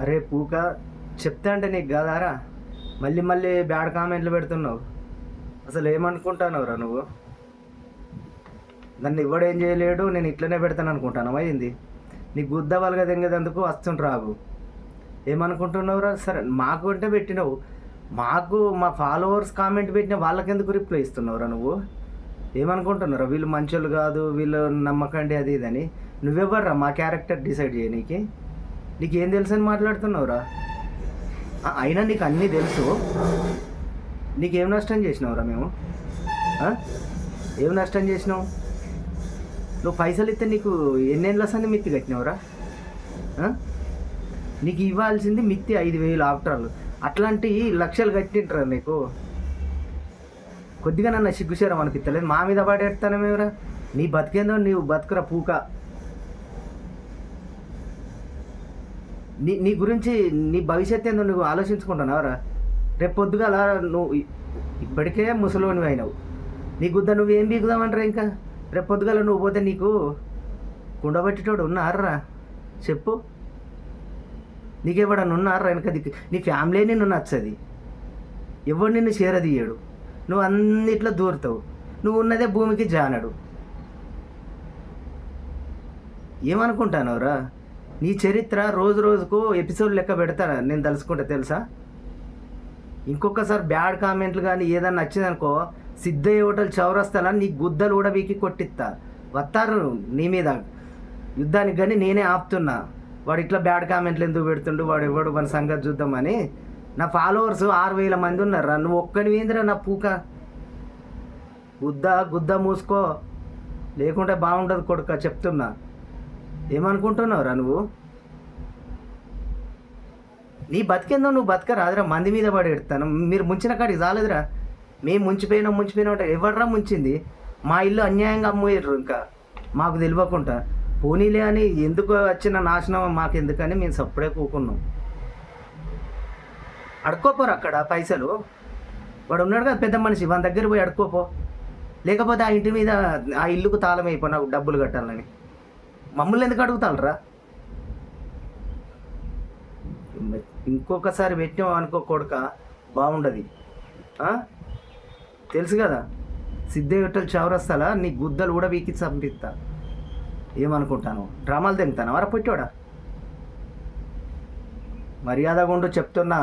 అరే పూక, చెప్తా అంటే నీకు కాదారా? మళ్ళీ మళ్ళీ బ్యాడ్ కామెంట్లు పెడుతున్నావు. అసలు ఏమనుకుంటున్నావురా నువ్వు? నన్ను ఎవడేం చేయలేడు, నేను ఇట్లనే పెడతాను అనుకుంటాను అయింది. నీకు గుద్ద వాళ్ళగా తెంగేందుకు వస్తుంటావు. ఏమనుకుంటున్నావురా? సరే మాకు అంటే పెట్టినావు, మాకు మా ఫాలోవర్స్ కామెంట్ పెట్టిన వాళ్ళకెందుకు రిప్లై ఇస్తున్నావురా నువ్వు? ఏమనుకుంటున్నారా? వీళ్ళు మంచోళ్ళు కాదు, వీళ్ళు నమ్మకండి అది ఇదని. నువ్వెవర్రా మా క్యారెక్టర్ డిసైడ్ చేయనీకి? నీకేం తెలుసు అని మాట్లాడుతున్నావురా? అయినా నీకు అన్నీ తెలుసు. నీకేం నష్టం చేసినావురా మేము? ఏం నష్టం చేసినావు? నువ్వు పైసలు ఇస్తే నీకు ఎన్నేళ్ళ సంది మిత్తి కట్టినావురా? నీకు ఇవ్వాల్సింది మిత్తి 5,000 ఆఫ్టర్ ఆల్. అట్లాంటి లక్షలు కట్టింటారా నీకు? కొద్దిగా నన్ను సిగ్గుచేరం అనిపిస్తలేదు. మా మీద పడేస్తానేమేరా? నీ బతికేందో నీవు బతుకురా పూక. నీ గురించి నీ భవిష్యత్తు ఏందో నువ్వు ఆలోచించుకుంటున్నావురా? రేపు పొద్దుగాల నువ్వు ఇప్పటికే ముసలోనివి అయినావు. నీ గుద్ద నువ్వేం బీకుదామంటారా? ఇంకా రేపు పొద్దుగాల నువ్వు పోతే నీకు కుండబెట్టేటోడు ఉన్నారా? చెప్పు. నీకెవడన్నా ఉన్నారా వెనక దిక్కు? నీ ఫ్యామిలీ నిన్ను నచ్చది, ఎవడు నిన్ను చేరదీయడు. నువ్వు అన్నిట్లో దూరుతావు. నువ్వు ఉన్నదే భూమికి జానడు. ఏమనుకుంటానవురా? నీ చరిత్ర రోజు రోజుకు ఎపిసోడ్ లెక్క పెడతాను నేను తలుసుకుంటా తెలుసా? ఇంకొకసారి బ్యాడ్ కామెంట్లు కానీ ఏదన్నా నచ్చిందనుకో, సిద్ధయ్య హోటల్ చౌరస్తాలా నీ గుద్దలు కూడా వీకి కొట్టిస్తా. వస్తారు నీ మీద యుద్ధానికి, కానీ నేనే ఆపుతున్నా. వాడు ఇట్లా బ్యాడ్ కామెంట్లు ఎందుకు పెడుతుండు, వాడు ఎవడు మన సంగతి చూద్దామని. నా ఫాలోవర్స్ 6,000 మంది ఉన్నారా? నువ్వు ఒక్కని ఏందిరా నా పూక? గుద్ద మూసుకో, లేకుంటే బాగుండదు కొడుక, చెప్తున్నా. ఏమనుకుంటున్నావురా నువ్వు? నీ బతికేందో నువ్వు బతకరాదురా, మంది మీద పడి ఎడతాను. మీరు ముంచిన కాడికి చాలేదురా. మేము ముంచిపోయినా అంటే ఎవడరా ముంచింది? మా ఇల్లు అన్యాయంగా అమ్మేయరు, ఇంకా మాకు తెలియకుండా. పోనీలే అని ఎందుకు వచ్చిన నాశనం మాకెందుకని మేము సప్పుడే కూకున్నాం. అడుక్కోపోరు అక్కడ పైసలు. వాడు ఉన్నాడు కదా పెద్ద మనిషి, వాని దగ్గర పోయి అడుక్కోపో. లేకపోతే ఆ ఇంటి మీద, ఆ ఇల్లుకు తాళం అయిపో, నాకు డబ్బులు కట్టాలని. మమ్మల్ని ఎందుకు అడుగుతారా? ఇంకొకసారి పెట్టాం అనుకో కొడుక, బాగుండదు. తెలుసు కదా, సిద్ధయ్య హోటల్ చౌరస్తాలా నీ గుద్దలు కూడా వీకి చంపిస్తా. ఏమనుకుంటాను? డ్రామాలు తెంగుతాను వర పొట్టోడా? మర్యాదగా ఉండు చెప్తున్నా.